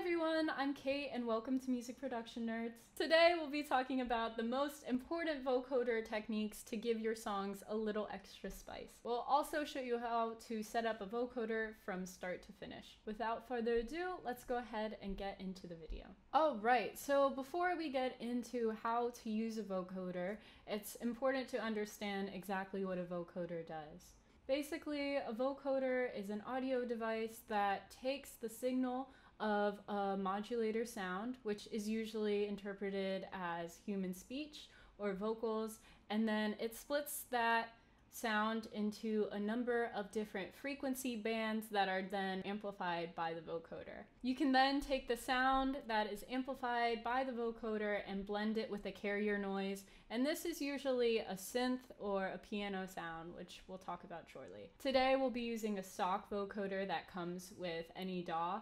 everyone, I'm Kate and welcome to Music Production Nerds. Today we'll be talking about the most important vocoder techniques to give your songs a little extra spice. We'll also show you how to set up a vocoder from start to finish. Without further ado, let's go ahead and get into the video. Alright, so before we get into how to use a vocoder, it's important to understand exactly what a vocoder does. Basically, a vocoder is an audio device that takes the signal of a modulator sound, which is usually interpreted as human speech or vocals, and then it splits that sound into a number of different frequency bands that are then amplified by the vocoder. You can then take the sound that is amplified by the vocoder and blend it with a carrier noise, and this is usually a synth or a piano sound, which we'll talk about shortly. Today we'll be using a stock vocoder that comes with any DAW,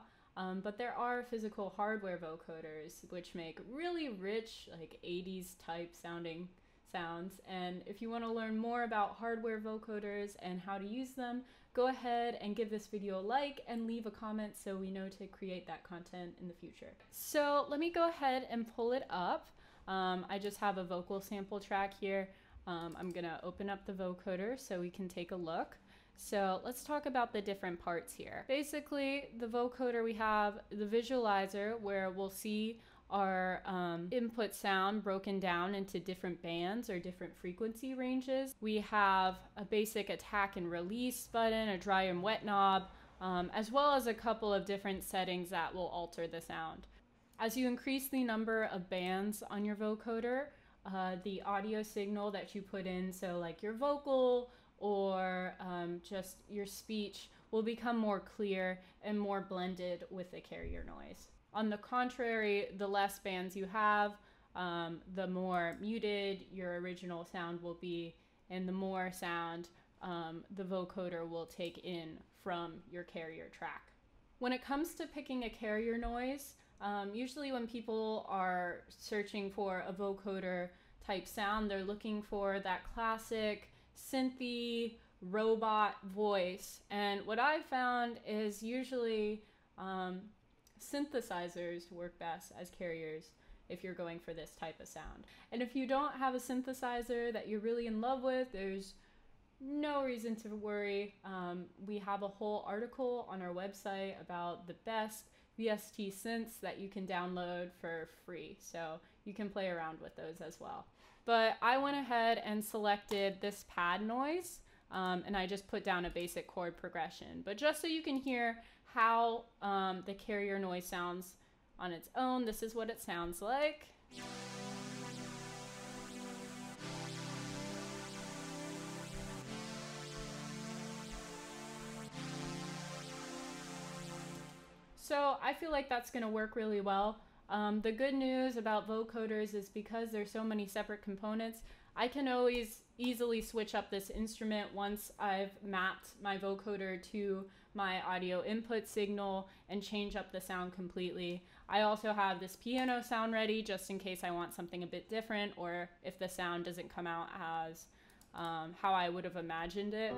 but there are physical hardware vocoders which make really rich, like 80s type sounding sounds, and if you want to learn more about hardware vocoders and how to use them, go ahead and give this video a like and leave a comment so we know to create that content in the future. So let me go ahead and pull it up. I just have a vocal sample track here. I'm gonna open up the vocoder so we can take a look. So let's talk about the different parts here. Basically, the vocoder, we have the visualizer where we'll see our input sound broken down into different bands or different frequency ranges. We have a basic attack and release button, a dry and wet knob, as well as a couple of different settings that will alter the sound. As you increase the number of bands on your vocoder, the audio signal that you put in, so like your vocal or just your speech, will become more clear and more blended with the carrier noise. On the contrary, the less bands you have, the more muted your original sound will be, and the more sound the vocoder will take in from your carrier track. When it comes to picking a carrier noise, usually when people are searching for a vocoder type sound, they're looking for that classic synthy robot voice, and what I've found is usually synthesizers work best as carriers if you're going for this type of sound. And if you don't have a synthesizer that you're really in love with, there's no reason to worry. We have a whole article on our website about the best VST synths that you can download for free, so you can play around with those as well. But I went ahead and selected this pad noise, and I just put down a basic chord progression. But just so you can hear how the carrier noise sounds on its own, this is what it sounds like. So I feel like that's going to work really well. The good news about vocoders is because there's so many separate components, I can always easily switch up this instrument once I've mapped my vocoder to my audio input signal and change up the sound completely. I also have this piano sound ready just in case I want something a bit different, or if the sound doesn't come out as how I would have imagined it.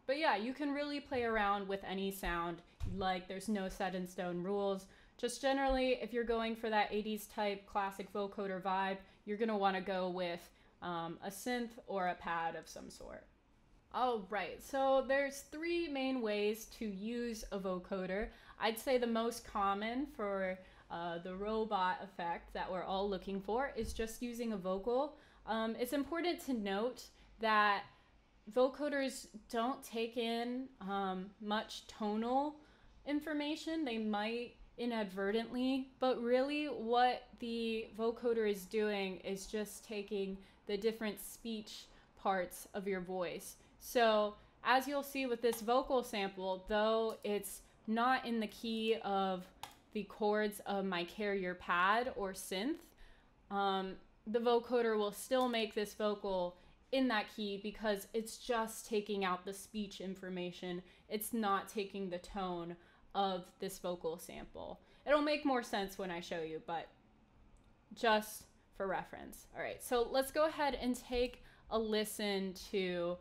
But yeah, you can really play around with any sound. Like, there's no set in stone rules. Just generally, if you're going for that 80s type classic vocoder vibe, you're gonna wanna go with a synth or a pad of some sort. All right, so there's three main ways to use a vocoder. I'd say the most common for the robot effect that we're all looking for is just using a vocal. It's important to note that vocoders don't take in much tonal information. They might inadvertently, but really what the vocoder is doing is just taking the different speech parts of your voice. So as you'll see with this vocal sample, though it's not in the key of the chords of my carrier pad or synth, the vocoder will still make this vocal in that key because it's just taking out the speech information. It's not taking the tone of this vocal sample. It'll make more sense when I show you, but just for reference. All right, so let's go ahead and take a listen to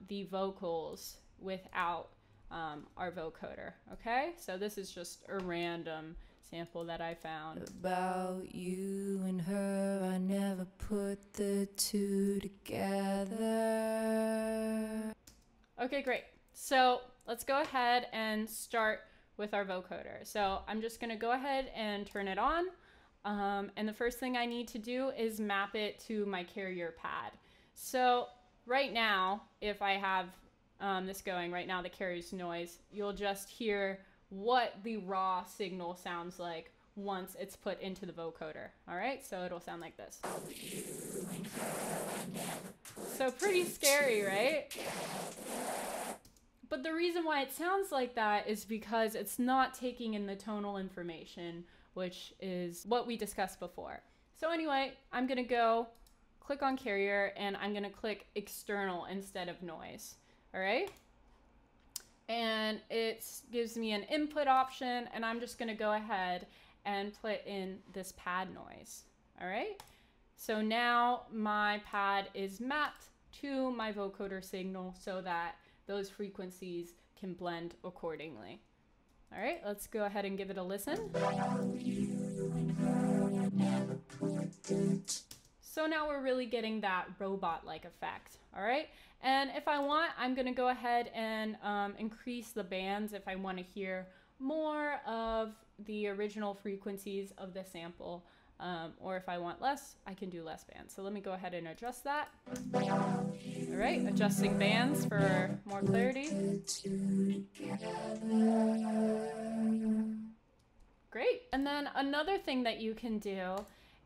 the vocals without our vocoder. Okay, so this is just a random sample that I found. About you and her, I never put the two together. Okay, great. So let's go ahead and start with our vocoder. So I'm just gonna go ahead and turn it on. And the first thing I need to do is map it to my carrier pad. So right now, if I have this going right now, the carrier's noise, you'll just hear what the raw signal sounds like once it's put into the vocoder. All right, so it'll sound like this. So pretty scary, right? But the reason why it sounds like that is because it's not taking in the tonal information, which is what we discussed before. So anyway, I'm gonna go click on carrier and I'm gonna click external instead of noise. All right, and it gives me an input option, and I'm just gonna go ahead and put in this pad noise. All right, so now my pad is mapped to my vocoder signal so that those frequencies can blend accordingly. All right, let's go ahead and give it a listen. So now we're really getting that robot-like effect. All right, and if I want, I'm gonna go ahead and increase the bands if I want to hear more of the original frequencies of the sample, or if I want less, I can do less bands. So let me go ahead and adjust that. All right, adjusting bands for more clarity. Great. And then another thing that you can do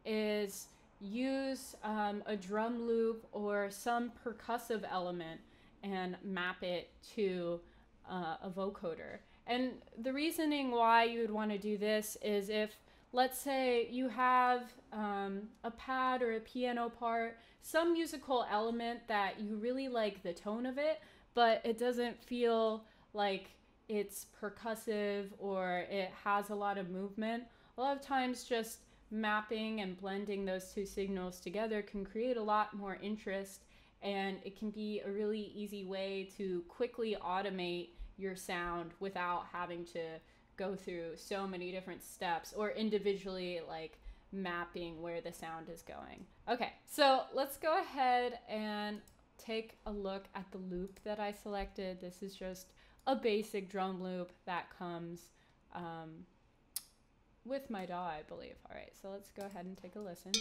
is use a drum loop or some percussive element and map it to a vocoder. And the reasoning why you would want to do this is if, let's say, you have a pad or a piano part, some musical element that you really like the tone of it, but it doesn't feel like it's percussive or it has a lot of movement. A lot of times just mapping and blending those two signals together can create a lot more interest, and it can be a really easy way to quickly automate your sound without having to go through so many different steps or individually like mapping where the sound is going. Okay, so let's go ahead and take a look at the loop that I selected. This is just a basic drum loop that comes with my DAW, I believe. All right, so let's go ahead and take a listen.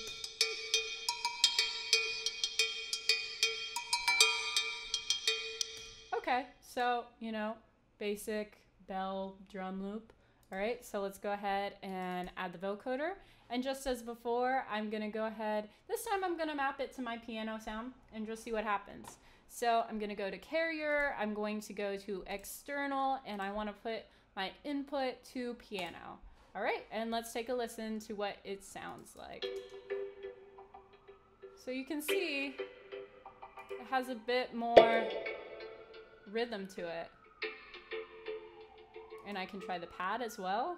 Okay, so, you know, basic bell drum loop. All right, so let's go ahead and add the vocoder. And just as before, I'm gonna go ahead, this time I'm gonna map it to my piano sound and just see what happens. So I'm gonna go to carrier, I'm going to go to external, and I wanna put my input to piano. All right, and let's take a listen to what it sounds like. So you can see it has a bit more rhythm to it. And I can try the pad as well.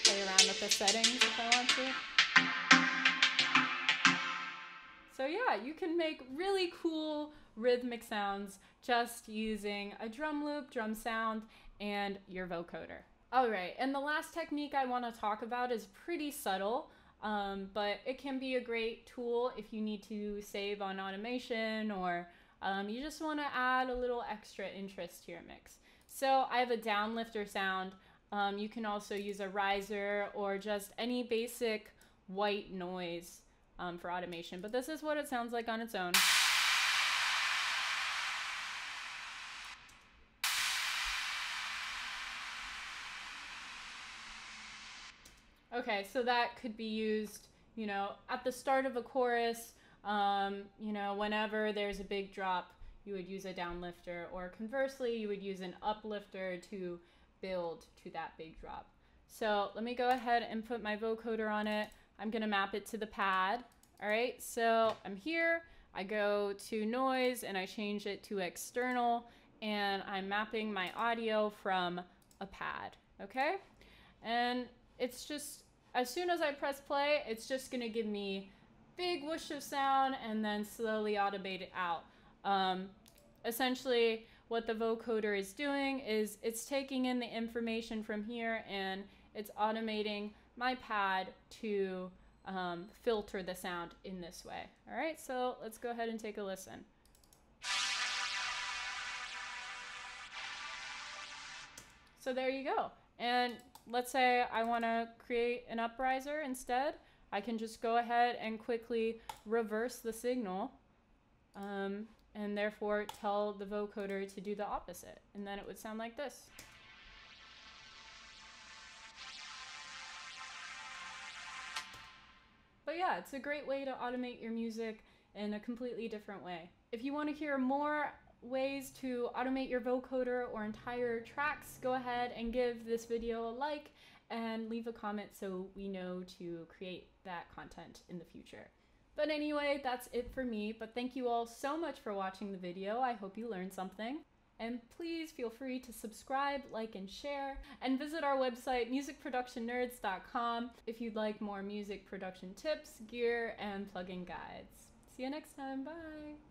Play around with the settings if I want to. So yeah, you can make really cool rhythmic sounds just using a drum loop, drum sound, and your vocoder. All right, and the last technique I want to talk about is pretty subtle, but it can be a great tool if you need to save on automation or you just want to add a little extra interest to your mix. So I have a Downlifter sound. You can also use a riser or just any basic white noise for automation, but this is what it sounds like on its own. Okay, so that could be used, you know, at the start of a chorus, you know, whenever there's a big drop, you would use a downlifter, or conversely, you would use an uplifter to build to that big drop. So let me go ahead and put my vocoder on it. I'm gonna map it to the pad. All right, so I'm here, I go to noise and I change it to external, and I'm mapping my audio from a pad, okay? And it's just, as soon as I press play, it's just gonna give me big whoosh of sound and then slowly automate it out. Essentially, what the vocoder is doing is it's taking in the information from here and it's automating my pad to filter the sound in this way. All right, so let's go ahead and take a listen. So there you go. And let's say I want to create an upriser instead. I can just go ahead and quickly reverse the signal and therefore tell the vocoder to do the opposite. And then it would sound like this. But yeah, it's a great way to automate your music in a completely different way. If you want to hear more ways to automate your vocoder or entire tracks, go ahead and give this video a like and leave a comment so we know to create that content in the future. But anyway, that's it for me, but thank you all so much for watching the video. I hope you learned something. And please feel free to subscribe, like, and share, and visit our website, musicproductionnerds.com, if you'd like more music production tips, gear, and plugin guides. See you next time, bye!